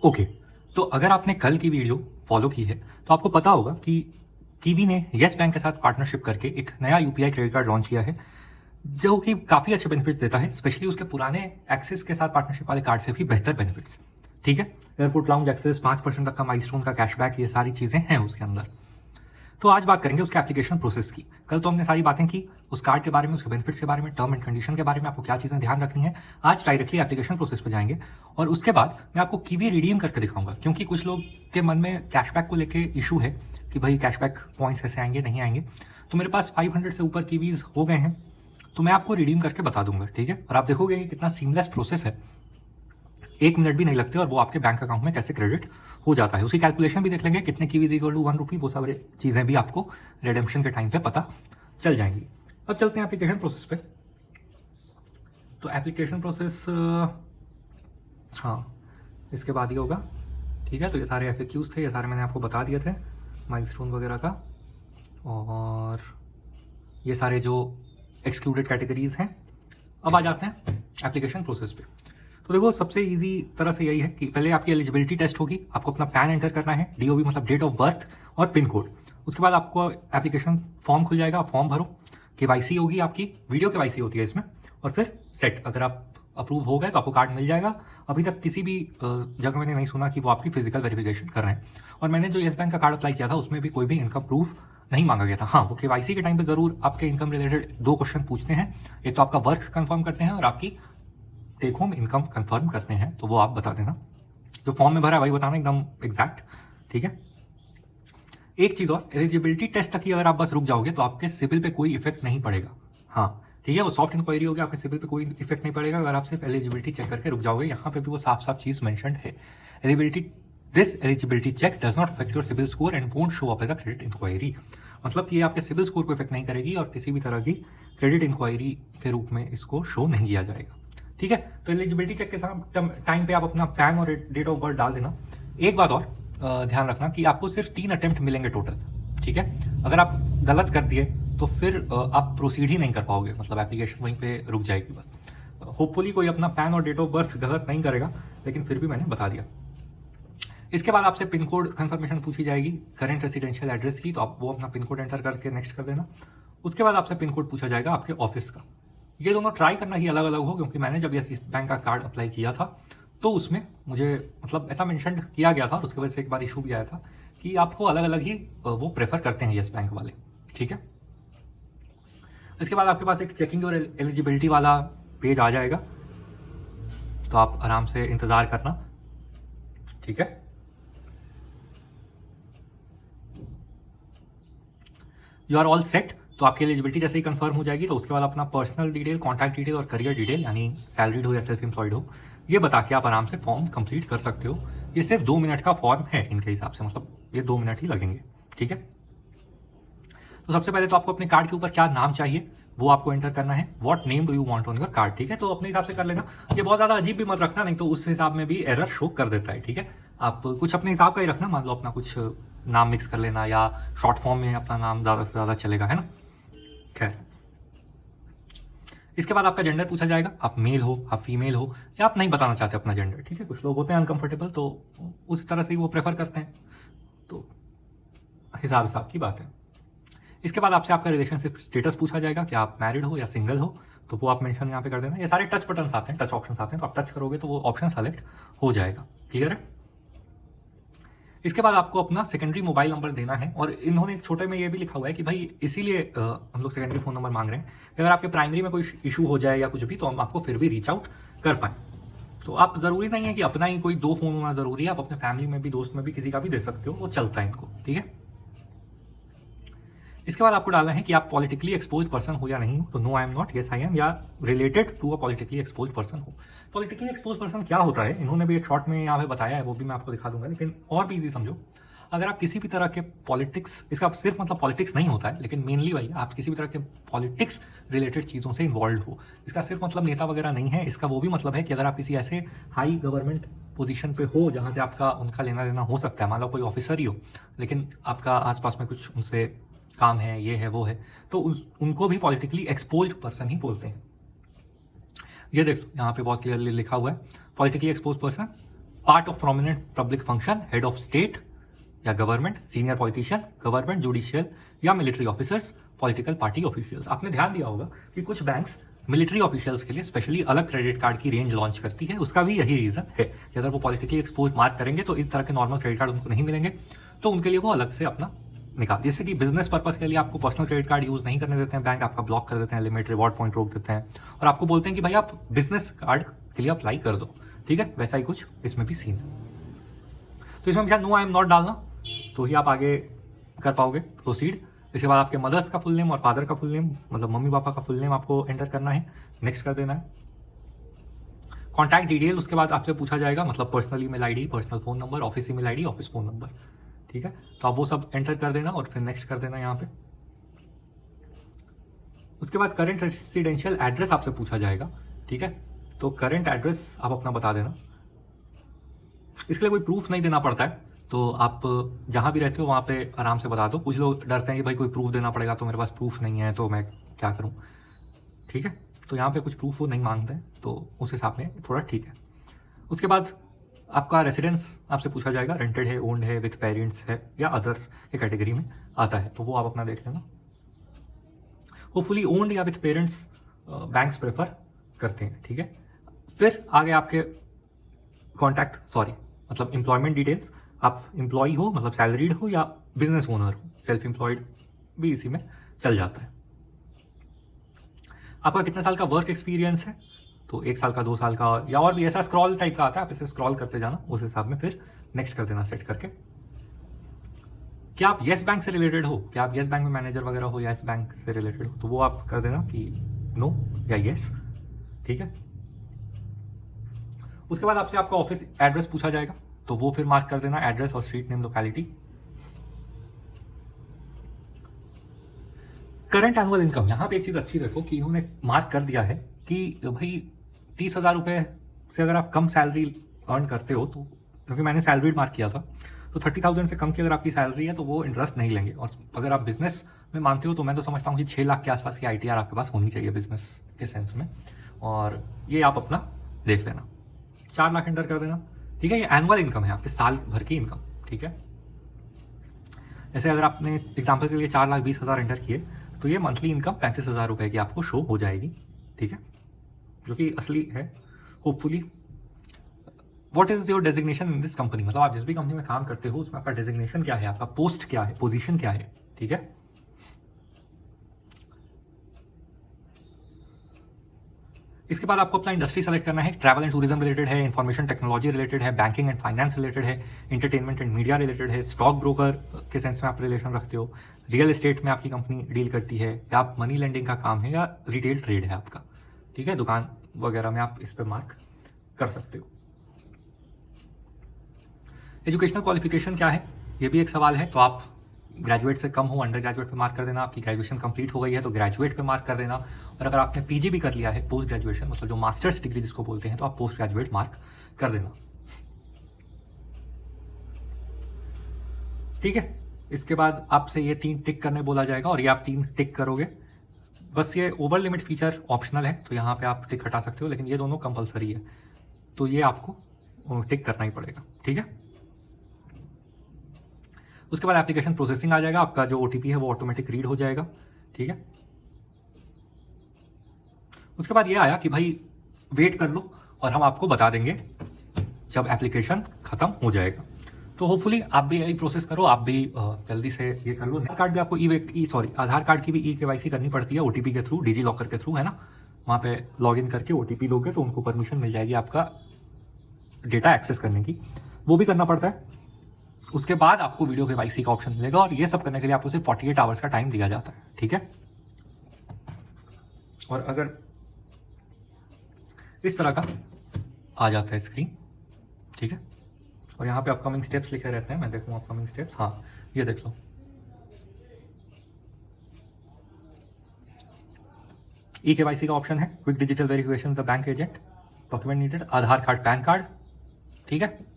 Okay, तो अगर आपने कल की वीडियो फॉलो की है तो आपको पता होगा कि कीवी ने येस बैंक के साथ पार्टनरशिप करके एक नया यूपीआई क्रेडिट कार्ड लॉन्च किया है जो कि काफ़ी अच्छे बेनिफिट्स देता है, स्पेशली उसके पुराने एक्सिस के साथ पार्टनरशिप वाले कार्ड से भी बेहतर बेनिफिट्स। ठीक है, एयरपोर्ट लाउंज एक्सेस, 5% तक का माइलस्टोन का कैशबैक, ये सारी चीज़ें हैं उसके अंदर। तो आज बात करेंगे उसके एप्लीकेशन प्रोसेस की। कल तो हमने सारी बातें की उस कार्ड के बारे में, उसके बेनिफिट्स के बारे में, टर्म एंड कंडीशन के बारे में, आपको क्या चीज़ें ध्यान रखनी है। आज डायरेक्टली एप्लीकेशन प्रोसेस पे जाएंगे और उसके बाद मैं आपको कीवी रिडीम करके दिखाऊंगा, क्योंकि कुछ लोग के मन में कैशबैक को लेके इशू है कि भाई कैशबैक पॉइंट्स ऐसे आएंगे नहीं आएंगे। तो मेरे पास 500 से ऊपर कीवीज हो गए हैं, तो मैं आपको रिडीम करके बता दूंगा। ठीक है, और आप देखोगे कि कितना सीमलेस प्रोसेस है, 1 मिनट भी नहीं लगते और वो आपके बैंक अकाउंट में कैसे क्रेडिट हो जाता है। उसी कैलकुलेशन भी देख लेंगे, कितने कीवीज इक्वल टू 1 रुपी, वो सारी चीज़ें भी आपको रिडेम्पशन के टाइम पे पता चल जाएंगी। अब चलते हैं एप्लीकेशन प्रोसेस पे। तो एप्लीकेशन प्रोसेस हाँ, इसके बाद ही होगा। ठीक है, तो ये सारे FAQs थे, ये सारे मैंने आपको बता दिए थे, माइलस्टोन वगैरह का, और ये सारे जो एक्सक्लूडेड कैटेगरीज हैं। अब आ जाते हैं एप्लीकेशन प्रोसेस पे। तो देखो, सबसे इजी तरह से यही है कि पहले आपकी एलिजिबिलिटी टेस्ट होगी, आपको अपना पैन एंटर करना है, DOB मतलब डेट ऑफ बर्थ और पिन कोड। उसके बाद आपको एप्लीकेशन फॉर्म खुल जाएगा, आप फॉर्म भरो, KYC होगी आपकी, वीडियो KYC होती है इसमें, और फिर सेट। अगर आप अप्रूव हो गए तो आपको कार्ड मिल जाएगा। अभी तक किसी भी जगह मैंने नहीं सुना कि वो आपकी फिजिकल वेरिफिकेशन कर रहे हैं। और मैंने जो येस बैंक का कार्ड अप्लाई किया था उसमें भी कोई भी इनकम प्रूफ नहीं मांगा गया था। हाँ, वो KYC के टाइम पे जरूर आपके इनकम रिलेटेड 2 क्वेश्चन पूछते हैं, एक तो आपका वर्क कंफर्म करते हैं और आपकी टेक होम इनकम कंफर्म करते हैं, तो वो आप बता देना। जो फॉर्म में भरा है वही बताना एकदम एग्जैक्ट। ठीक है, एक चीज और, एलिजिबिलिटी टेस्ट तक ही अगर आप बस रुक जाओगे तो आपके सिविल पे कोई इफेक्ट नहीं पड़ेगा। हाँ ठीक है, वो सॉफ्ट इंक्वायरी होगी, आपके सिविल पे कोई इफेक्ट नहीं पड़ेगा अगर आप सिर्फ एलिजिबिलिटी चेक करके रुक जाओगे। यहाँ पे भी वो साफ साफ चीज मेंशन है, this eligibility check does not affect your CIBIL score and won't show up as a credit inquiry. मतलब कि ये आपके सिविल स्कोर को इफेक्ट नहीं करेगी और किसी भी तरह की क्रेडिट इंक्वायरी के रूप में इसको शो नहीं किया जाएगा। ठीक है, तो एलिजिबिलिटी चेक के साथ टाइम पे आप अपना पैन और डेट ऑफ बर्थ डाल देना। एक बात और ध्यान रखना कि आपको सिर्फ 3 अटेम्प्ट मिलेंगे टोटल। ठीक है, अगर आप गलत कर दिए तो फिर आप प्रोसीड ही नहीं कर पाओगे, मतलब एप्लीकेशन वहीं पे रुक जाएगी बस। होपफुली कोई अपना पैन और डेट ऑफ बर्थ गलत नहीं करेगा, लेकिन फिर भी मैंने बता दिया। इसके बाद आपसे पिन कोड कंफर्मेशन पूछी जाएगी करंट रेसिडेंशियल एड्रेस की, तो आप वो अपना पिन कोड एंटर करके नेक्स्ट कर देना। उसके बाद आपसे पिन कोड पूछा जाएगा आपके ऑफिस का। ये दोनों ट्राई करना ही अलग अलग हो, क्योंकि मैंने जब येस बैंक का कार्ड अप्लाई किया था तो उसमें मुझे मतलब ऐसा मेंशन किया गया था और उसकी वजह से एक बार इशू भी आया था कि आपको अलग अलग ही वो प्रेफर करते हैं येस बैंक वाले। ठीक है, इसके बाद आपके पास एक चेकिंग और एलिजिबिलिटी वाला पेज आ जाएगा, तो आप आराम से इंतजार करना। ठीक है, यू आर ऑल सेट। तो आपकी एलिजिबिलिटी जैसे ही कंफर्म हो जाएगी तो उसके बाद अपना पर्सनल डिटेल, कॉन्टैक्ट डिटेल और करियर डिटेल, यानी सैलरीड हो या सेल्फ एम्प्लॉयड हो, ये बता के आप आराम से फॉर्म कंप्लीट कर सकते हो। ये सिर्फ 2 मिनट का फॉर्म है इनके हिसाब से, मतलब ये 2 मिनट ही लगेंगे। ठीक है, तो सबसे पहले तो आपको अपने कार्ड के ऊपर क्या नाम चाहिए वो आपको एंटर करना है। What name do you want on your card. ठीक है, तो अपने हिसाब से कर लेना, ये बहुत ज्यादा अजीब भी मत रखना, नहीं तो उस हिसाब में भी एरर शो कर देता है। ठीक है, आप कुछ अपने हिसाब का ही रखना, मान लो अपना कुछ नाम मिक्स कर लेना या शॉर्ट फॉर्म में अपना नाम ज्यादा से ज्यादा चलेगा, है ना। खैर, इसके बाद आपका जेंडर पूछा जाएगा, आप मेल हो, आप फीमेल हो, या आप नहीं बताना चाहते अपना जेंडर। ठीक है, कुछ लोग होते हैं अनकंफर्टेबल, तो उस तरह से ही वो प्रेफर करते हैं, तो हिसाब की बात है। इसके बाद आपसे आपका रिलेशनशिप स्टेटस पूछा जाएगा कि आप मैरिड हो या सिंगल हो, तो वो आप मेंशन यहाँ पे कर देना। ये सारे टच बटन आते हैं, टच ऑप्शन आते हैं, तो आप टच करोगे तो वो ऑप्शन सेलेक्ट हो जाएगा। क्लियर है, इसके बाद आपको अपना सेकेंडरी मोबाइल नंबर देना है, और इन्होंने एक छोटे में ये भी लिखा हुआ है कि भाई इसीलिए हम लोग सेकेंडरी फोन नंबर मांग रहे हैं कि अगर आपके प्राइमरी में कोई इशू हो जाए या कुछ भी, तो हम आपको फिर भी रीच आउट कर पाए। तो आप जरूरी नहीं है कि अपना ही कोई 2 फोन होना जरूरी है, आप अपने फैमिली में भी, दोस्त में भी किसी का भी दे सकते हो, वो चलता है इनको। ठीक है, इसके बाद आपको डालना है कि आप पॉलिटिकली एक्सपोज पर्सन हो या नहीं हो, तो no I am not, yes I am, या related to a politically exposed person हो। पॉलिटिकली एक्सपोज पर्सन क्या होता है इन्होंने भी एक शॉर्ट में यहाँ पे बताया है, वो भी मैं आपको दिखा दूंगा, लेकिन और भी इजी समझो। अगर आप किसी भी तरह के पॉलिटिक्स, इसका सिर्फ मतलब पॉलिटिक्स नहीं होता है, लेकिन मेनली वही, आप किसी भी तरह के पॉलिटिक्स रिलेटेड चीज़ों से इन्वॉल्व हो, इसका सिर्फ मतलब नेता वगैरह नहीं है, इसका वो भी मतलब है कि अगर आप किसी ऐसे हाई गवर्नमेंट पोजीशन पे हो जहाँ से आपका उनका लेना देना हो सकता है, मान लो कोई ऑफिसर ही हो लेकिन आपका आसपास में कुछ उनसे काम है, ये है वो है, तो उनको भी पॉलिटिकली एक्सपोज्ड पर्सन ही बोलते हैं। ये देखो यहाँ पे बहुत क्लियरली लिखा हुआ है, politically exposed person part of prominent public function, head of state या government, senior politician, government, judicial या military officers, political party officials. आपने ध्यान दिया होगा कि कुछ बैंक्स मिलिट्री ऑफिशियल्स के लिए स्पेशली अलग क्रेडिट कार्ड की रेंज लॉन्च करती है। उसका भी यही रीजन है कि अगर वो पॉलिटिकली एक्सपोज मार्क करेंगे तो इस तरह के नॉर्मल क्रेडिट कार्ड उनको नहीं मिलेंगे, तो उनके लिए वो अलग से अपना निकाल, जैसे कि बिजनेस पर्पस के लिए आपको पर्सनल क्रेडिट कार्ड यूज नहीं करने देते हैं बैंक, आपका ब्लॉक कर देते हैं, लिमिट रिवॉर्ड पॉइंट रोक देते हैं और आपको बोलते हैं कि भाई आप बिजनेस कार्ड के लिए अप्लाई कर दो, ठीक है। वैसा ही कुछ इसमें भी सीन है। तो इसमें नो आई एम नॉट डालना तो ही आप आगे कर पाओगे प्रोसीड। इसके बाद आपके मदर्स का फुल नेम और फादर का फुल नेम, मतलब मम्मी पापा का फुल नेम आपको एंटर करना है, नेक्स्ट कर देना है। कॉन्टैक्ट डिटेल उसके बाद आपसे पूछा जाएगा, मतलब personal email ID, personal phone number, office email ID, office phone number, ठीक है। तो आप वो सब एंटर कर देना और फिर नेक्स्ट कर देना यहाँ पे। उसके बाद करंट रेसिडेंशियल एड्रेस आपसे पूछा जाएगा, ठीक है। तो करंट एड्रेस आप अपना बता देना। इसके लिए कोई प्रूफ नहीं देना पड़ता है, तो आप जहां भी रहते हो वहां पे आराम से बता दो। कुछ लोग डरते हैं कि भाई कोई प्रूफ देना पड़ेगा, तो मेरे पास प्रूफ नहीं है तो मैं क्या करूं, ठीक है। तो यहाँ पे कुछ प्रूफ वो नहीं मांगते हैं, तो उस हिसाब में थोड़ा ठीक है। उसके बाद आपका रेसिडेंस आपसे पूछा जाएगा, रेंटेड है, ओन्ड है, विथ पेरेंट्स है या अदर्स के कैटेगरी में आता है, तो वो आप अपना देख लेना। होपफुली ओन्ड या विथ पेरेंट्स बैंक्स प्रेफर करते हैं, ठीक है। फिर आगे आपके मतलब एम्प्लॉयमेंट डिटेल्स, आप एम्प्लॉय हो मतलब सैलरीड हो या बिजनेस ओनर हो, सेल्फ एम्प्लॉयड भी इसी में चल जाता है। आपका कितने साल का वर्क एक्सपीरियंस है, तो 1 साल का, 2 साल का या और भी ऐसा स्क्रॉल टाइप का आता है, आप इसे स्क्रॉल करते जाना, उस हिसाब में फिर नेक्स्ट कर देना सेट करके। क्या आप येस बैंक से रिलेटेड हो, क्या आप येस बैंक में मैनेजर वगैरह हो, येस बैंक से रिलेटेड हो, तो वो आप कर देना कि नो या येस, ठीक है। उसके बाद आपसे आपका ऑफिस एड्रेस पूछा जाएगा, तो वो फिर मार्क कर देना, एड्रेस और street name, locality. Current annual income, यहां पे एक चीज अच्छी देखो कि इन्होंने मार्क कर दिया है कि भाई 30,000 रुपए से अगर आप कम सैलरी अर्न करते हो, तो क्योंकि मैंने सैलरी मार्क किया था, तो 30,000 से कम की अगर आपकी सैलरी है तो वो इंटरेस्ट नहीं लेंगे। और अगर आप बिजनेस में मानते हो तो मैं तो समझता हूँ कि 6 लाख के आसपास की ITR आपके पास होनी चाहिए बिजनेस के सेंस में, और ये आप अपना देख लेना, 4 लाख एंटर कर देना, ठीक है। ये एनुअल इनकम है, आपके साल भर की इनकम, ठीक है। जैसे अगर आपने एग्जाम्पल के लिए 4,20,000 एंटर किए, तो ये मंथली इनकम 35,000 रुपए की आपको शो हो जाएगी, ठीक है, जो कि असली है hopefully. What is your designation in this company, मतलब आप जिस भी कंपनी में काम करते हो उसमें आपका डेजिग्नेशन क्या है, आपका पोस्ट क्या है, पोजीशन क्या है, ठीक है। इसके बाद आपको अपना इंडस्ट्री सेलेक्ट करना है, ट्रैवल एंड टूरिज्म रिलेटेड है, इन्फॉर्मेशन टेक्नोलॉजी रिलेटेड है, बैंकिंग एंड फाइनेंस रिलेटेड है, एंटरटेनमेंट एंड मीडिया रिलेटेड है, स्टॉक ब्रोकर के सेंस में आप रिलेशन रखते हो, रियल एस्टेट में आपकी कंपनी डील करती है, या आप मनी लेंडिंग का काम है, या रिटेल ट्रेड है आपका, ठीक है, दुकान वगैरह में आप इस पर मार्क कर सकते हो। एजुकेशनल क्वालिफिकेशन क्या है, ये भी एक सवाल है, तो आप ग्रेजुएट से कम हो, अंडर ग्रेजुएट पे मार्क कर देना, आपकी ग्रेजुएशन कंप्लीट हो गई है तो ग्रेजुएट पे मार्क कर देना, और अगर आपने PG भी कर लिया है, पोस्ट ग्रेजुएशन मतलब जो मास्टर्स डिग्री जिसको बोलते हैं, तो आप पोस्ट ग्रेजुएट मार्क कर देना, ठीक है। इसके बाद आपसे ये 3 टिक करने बोला जाएगा और ये आप 3 टिक करोगे। बस ये ओवर लिमिट फीचर ऑप्शनल है, तो यहाँ पे आप टिक हटा सकते हो, लेकिन ये दोनों कंपलसरी है, तो ये आपको टिक करना ही पड़ेगा, ठीक है। उसके बाद एप्लीकेशन प्रोसेसिंग आ जाएगा, आपका जो OTP है वो ऑटोमेटिक रीड हो जाएगा, ठीक है। उसके बाद ये आया कि भाई वेट कर लो और हम आपको बता देंगे जब एप्लीकेशन खत्म हो जाएगा। तो होपफुली आप भी यही प्रोसेस करो, आप भी जल्दी से ये कर लो। आधार कार्ड भी आपको आधार कार्ड की भी KYC करनी पड़ती है OTP के थ्रू, डिजी लॉकर के थ्रू, है ना। वहाँ पे लॉगिन करके OTP दोगे तो उनको परमिशन मिल जाएगी आपका डेटा एक्सेस करने की, वो भी करना पड़ता है। उसके बाद आपको वीडियो KYC का ऑप्शन मिलेगा, और ये सब करने के लिए आपको सिर्फ 48 आवर्स का टाइम दिया जाता है, ठीक है। और अगर इस तरह का आ जाता है स्क्रीन, ठीक है, और यहाँ पे अपकमिंग स्टेप्स लिखे रहते हैं, मैं देखूँ अपकमिंग स्टेप्स, हाँ ये देख लो, KYC का ऑप्शन है, quick digital verification the bank agent, document needed, Aadhaar card, pan card, ठीक है।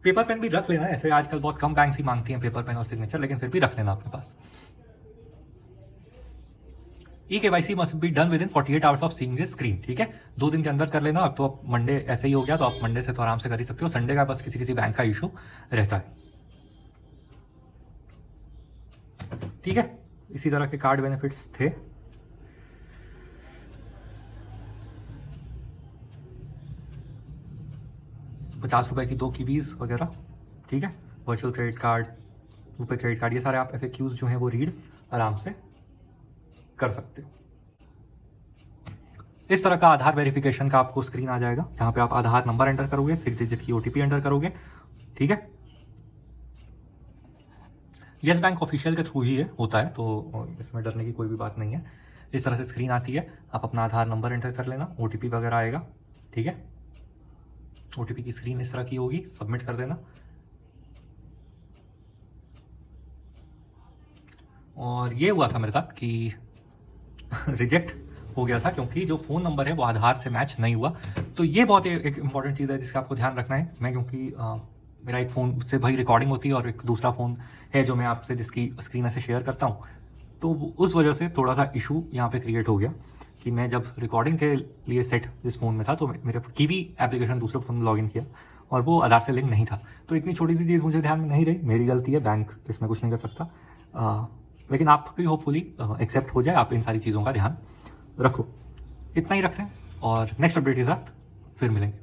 पेपर पेन भी रख लेना, ऐसे आजकल बहुत कम बैंक ही मांगती हैं पेपर पेन और सिग्नेचर, लेकिन फिर भी रख लेना अपने पास। E-KYC must be done with in 48 hours of seeing this screen. ठीक है, 2 दिन के अंदर कर लेना। अब तो अब मंडे ऐसे ही हो गया, तो आप मंडे से तो आराम से कर ही सकते हो। संडे का बस किसी किसी बैंक का इशू रहता है। ठीक है, इसी तरह के कार्ड बेनिफिट्स थे। ₹50 की 2 कीवीज वगैरह। ठीक है, वर्चुअल क्रेडिट कार्ड, रुपए क्रेडिट कार्ड, ये सारे आप FAQs जो हैं वो रीड आराम से कर सकते हो। इस तरह का आधार वेरिफिकेशन का आपको स्क्रीन आ जाएगा, जहां पे आप आधार नंबर एंटर करोगे, 6 डिजिट की OTP एंटर करोगे। ठीक है, येस बैंक ऑफिशियल के थ्रू ही है होता है, तो इसमें डरने की कोई भी बात नहीं है। इस तरह से स्क्रीन आती है, आप अपना आधार नंबर एंटर कर लेना, OTP वगैरह आएगा। ठीक है, OTP की स्क्रीन इस तरह की होगी, सबमिट कर देना। और ये हुआ था मेरे साथ कि रिजेक्ट हो गया था, क्योंकि जो फ़ोन नंबर है वो आधार से मैच नहीं हुआ। तो ये बहुत एक इंपॉर्टेंट चीज़ है जिसका आपको ध्यान रखना है। मैं क्योंकि मेरा एक फ़ोन से भाई रिकॉर्डिंग होती है और एक दूसरा फ़ोन है जो मैं आपसे जिसकी स्क्रीन ऐसे शेयर करता हूँ, तो उस वजह से थोड़ा सा इशू यहाँ पे क्रिएट हो गया कि मैं जब रिकॉर्डिंग के लिए सेट जिस फ़ोन में था, तो मेरे कीवी एप्लीकेशन दूसरे फ़ोन में लॉगिन किया और वो आधार से लिंक नहीं था। तो इतनी छोटी सी चीज़ मुझे ध्यान में नहीं रही, मेरी गलती है, बैंक इसमें कुछ नहीं कर सकता। लेकिन आपकी होपफुली एक्सेप्ट हो जाए, आप इन सारी चीज़ों का ध्यान रखो। इतना ही रख रहे हैं और नेक्स्ट अपडेट के साथ फिर मिलेंगे।